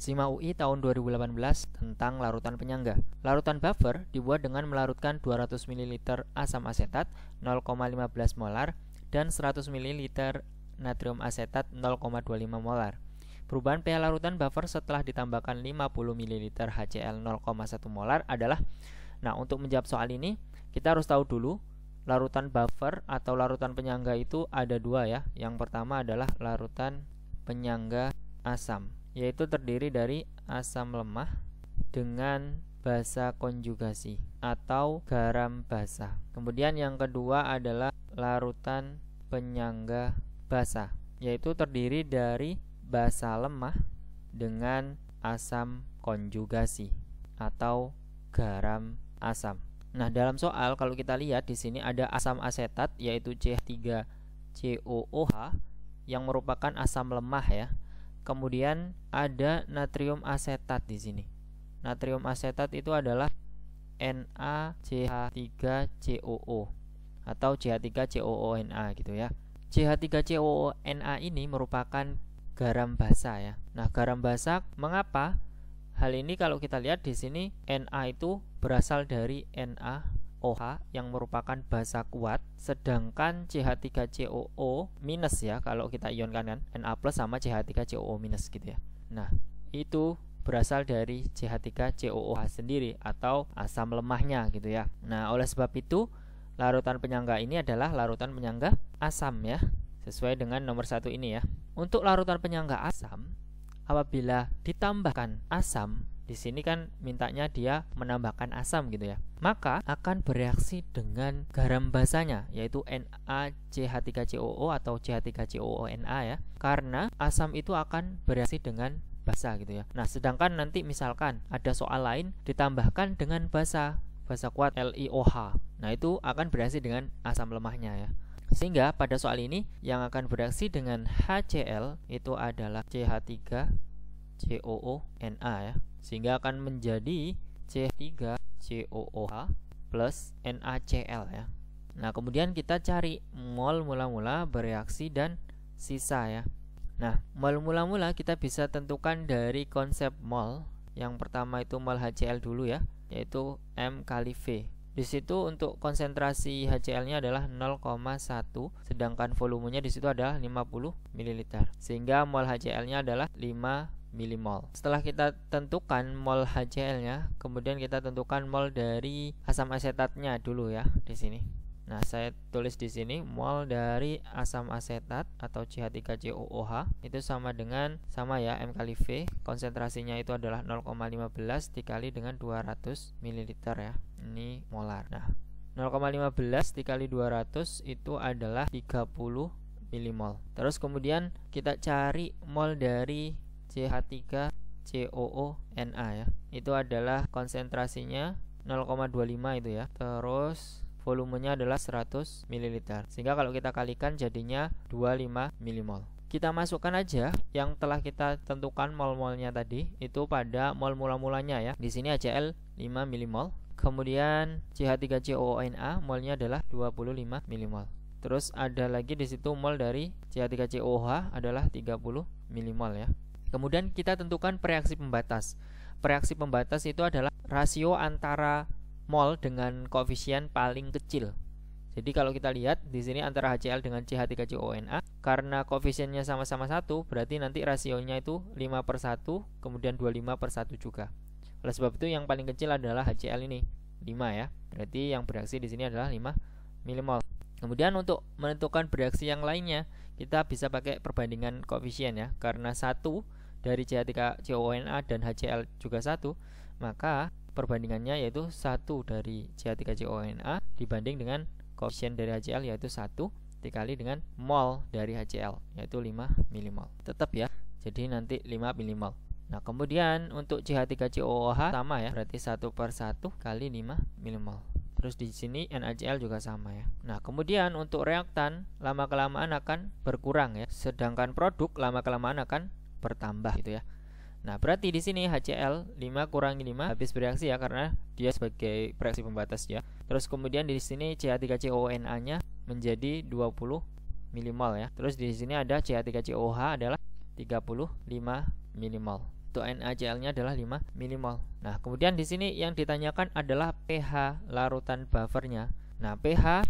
SIMA UI tahun 2018 tentang larutan penyangga. Larutan buffer dibuat dengan melarutkan 200 ml asam asetat 0,15 molar dan 100 ml natrium asetat 0,25 molar. Perubahan pH larutan buffer setelah ditambahkan 50 ml HCl 0,1 molar adalah, nah untuk menjawab soal ini kita harus tahu dulu larutan buffer atau larutan penyangga itu ada dua ya. Yang pertama adalah larutan penyangga asam, yaitu terdiri dari asam lemah dengan basa konjugasi atau garam basa. Kemudian yang kedua adalah larutan penyangga basa, yaitu terdiri dari basa lemah dengan asam konjugasi atau garam asam. Nah, dalam soal kalau kita lihat di sini ada asam asetat yaitu CH3COOH yang merupakan asam lemah ya. Kemudian ada natrium asetat di sini. Natrium asetat itu adalah NaCH3COO atau CH3COONa gitu ya. CH3COONa ini merupakan garam basa ya. Nah, garam basa mengapa? Hal ini kalau kita lihat di sini Na itu berasal dari NaOH yang merupakan basa kuat, sedangkan CH3COO minus ya kalau kita ionkan kan Na plus sama CH3COO minus gitu ya. Nah, itu berasal dari CH3COOH sendiri atau asam lemahnya gitu ya. Nah, oleh sebab itu larutan penyangga ini adalah larutan penyangga asam ya, sesuai dengan nomor 1 ini ya. Untuk larutan penyangga asam, apabila ditambahkan asam, di sini kan mintanya dia menambahkan asam gitu ya, maka akan bereaksi dengan garam basanya yaitu NaCH3COO atau CH3COONa ya, karena asam itu akan bereaksi dengan basa gitu ya. Nah, sedangkan nanti misalkan ada soal lain ditambahkan dengan basa kuat LiOH, nah itu akan bereaksi dengan asam lemahnya ya. Sehingga pada soal ini yang akan bereaksi dengan HCl itu adalah CH3COONa ya, sehingga akan menjadi CH3COOH plus NaCl ya. Nah, kemudian kita cari mol mula-mula, bereaksi dan sisa ya. Nah, mol mula-mula kita bisa tentukan dari konsep mol. Yang pertama itu mol HCl dulu ya, yaitu M kali V. Di situ untuk konsentrasi HCl-nya adalah 0,1, sedangkan volumenya di situ adalah 50 ml. Sehingga mol HCl-nya adalah 5 milimol. Setelah kita tentukan mol HCl-nya, kemudian kita tentukan mol dari asam asetatnya dulu ya di sini. Nah, saya tulis di sini mol dari asam asetat atau CH3COOH itu sama ya M kali V. Konsentrasinya itu adalah 0,15 dikali dengan 200 ml ya. Ini molar. Nah, 0,15 dikali 200 itu adalah 30 milimol. Terus kemudian kita cari mol dari CH3COONa ya. Itu adalah konsentrasinya 0,25 itu ya. Terus volumenya adalah 100 ml. Sehingga kalau kita kalikan jadinya 25 milimol. Kita masukkan aja yang telah kita tentukan mol-molnya tadi itu pada mol mula-mulanya ya. Di sini HCl 5 milimol. Kemudian CH3COONa molnya adalah 25 milimol. Terus ada lagi di situ mol dari CH3COOH adalah 30 milimol ya. Kemudian kita tentukan reaksi pembatas. Reaksi pembatas itu adalah rasio antara mol dengan koefisien paling kecil. Jadi kalau kita lihat di sini antara HCl dengan CH3COONa, karena koefisiennya sama-sama 1, berarti nanti rasionya itu 5/1, kemudian 25/1 juga. Oleh sebab itu yang paling kecil adalah HCl ini, 5 ya. Berarti yang bereaksi di sini adalah 5 milimol. Kemudian untuk menentukan bereaksi yang lainnya, kita bisa pakai perbandingan koefisien ya. Karena 1 dari CH3COONa dan HCl juga 1, maka perbandingannya yaitu 1 dari CH3COONa dibanding dengan koefisien dari HCl yaitu 1 dikali dengan mol dari HCl yaitu 5 milimol. Tetap ya, jadi nanti 5 milimol. Nah, kemudian untuk CH3COOH sama ya, berarti 1/1 kali 5 milimol. Terus di sini NaCl juga sama ya. Nah, kemudian untuk reaktan lama-kelamaan akan berkurang ya, sedangkan produk lama-kelamaan akan bertambah gitu ya. Nah, berarti di sini HCl 5 kurangi 5 habis bereaksi ya, karena dia sebagai reaksi pembatas ya. Terus kemudian di sini CH3COONa-nya menjadi 20 milimol ya. Terus di sini ada CH3COOH adalah 35 milimol. Untuk NaCl-nya adalah 5 milimol. Nah, kemudian di sini yang ditanyakan adalah pH larutan buffernya. Nah, pH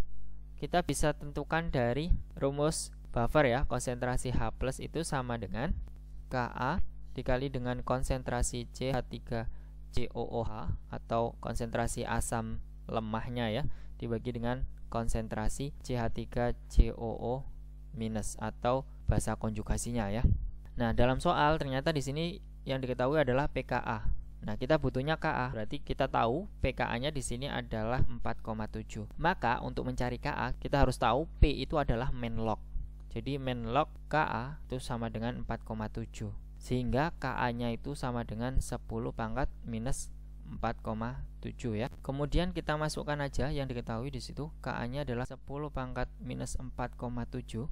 kita bisa tentukan dari rumus buffer ya. Konsentrasi H+ itu sama dengan Ka dikali dengan konsentrasi CH3COOH atau konsentrasi asam lemahnya ya, dibagi dengan konsentrasi CH3COO- atau basa konjugasinya ya. Nah, dalam soal ternyata di sini yang diketahui adalah pKa. Nah, kita butuhnya Ka, berarti kita tahu pKa-nya di sini adalah 4,7. Maka untuk mencari Ka, kita harus tahu P itu adalah main log. Jadi main log Ka itu sama dengan 4,7. Sehingga Ka-nya itu sama dengan 10 pangkat minus 4,7 ya. Kemudian kita masukkan aja yang diketahui di situ. Ka-nya adalah 10 pangkat minus 4,7.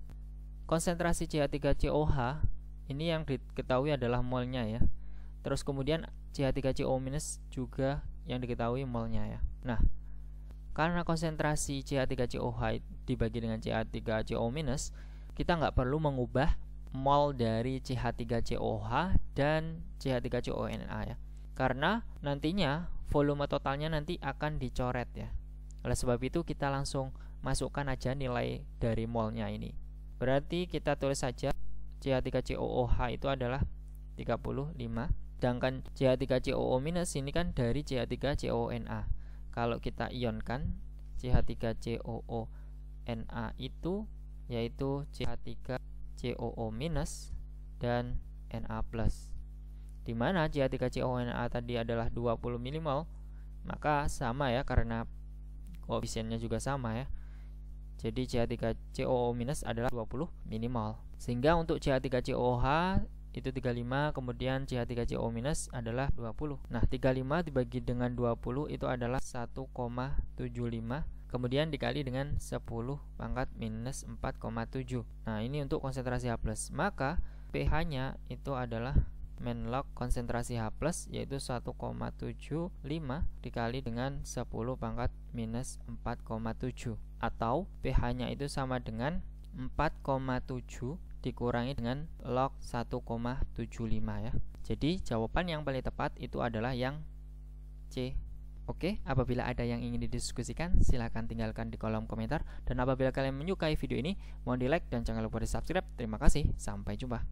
Konsentrasi CH3COH ini yang diketahui adalah molnya ya. Terus kemudian CH3CO- juga yang diketahui molnya ya. Nah, karena konsentrasi CH3COH dibagi dengan CH3CO-, kita nggak perlu mengubah mol dari CH3COH dan CH3CONa ya. Karena nantinya volume totalnya nanti akan dicoret ya. Oleh sebab itu kita langsung masukkan aja nilai dari molnya ini. Berarti kita tulis saja CH3COOH itu adalah 35, sedangkan CH3COO- ini kan dari CH3CONa. Kalau kita ionkan CH3COONa itu yaitu CH3COO- dan Na+. Dimana CH3CONa tadi adalah 20 milimol, maka sama ya karena koefisiennya juga sama ya. Jadi CH3COO- adalah 20 milimol. Sehingga untuk CH3COOH itu 35, kemudian CH3CO- adalah 20. Nah, 35 dibagi dengan 20 itu adalah 1,75. Kemudian dikali dengan 10 pangkat minus 4,7. Nah, ini untuk konsentrasi H+. Maka pH-nya itu adalah main log konsentrasi H+, yaitu 1,75 dikali dengan 10 pangkat minus 4,7. Atau pH-nya itu sama dengan 4,7 dikurangi dengan log 1,75 ya. Jadi jawaban yang paling tepat itu adalah yang C. Oke, apabila ada yang ingin didiskusikan, silahkan tinggalkan di kolom komentar. Dan apabila kalian menyukai video ini, mohon di like dan jangan lupa di subscribe. Terima kasih, sampai jumpa.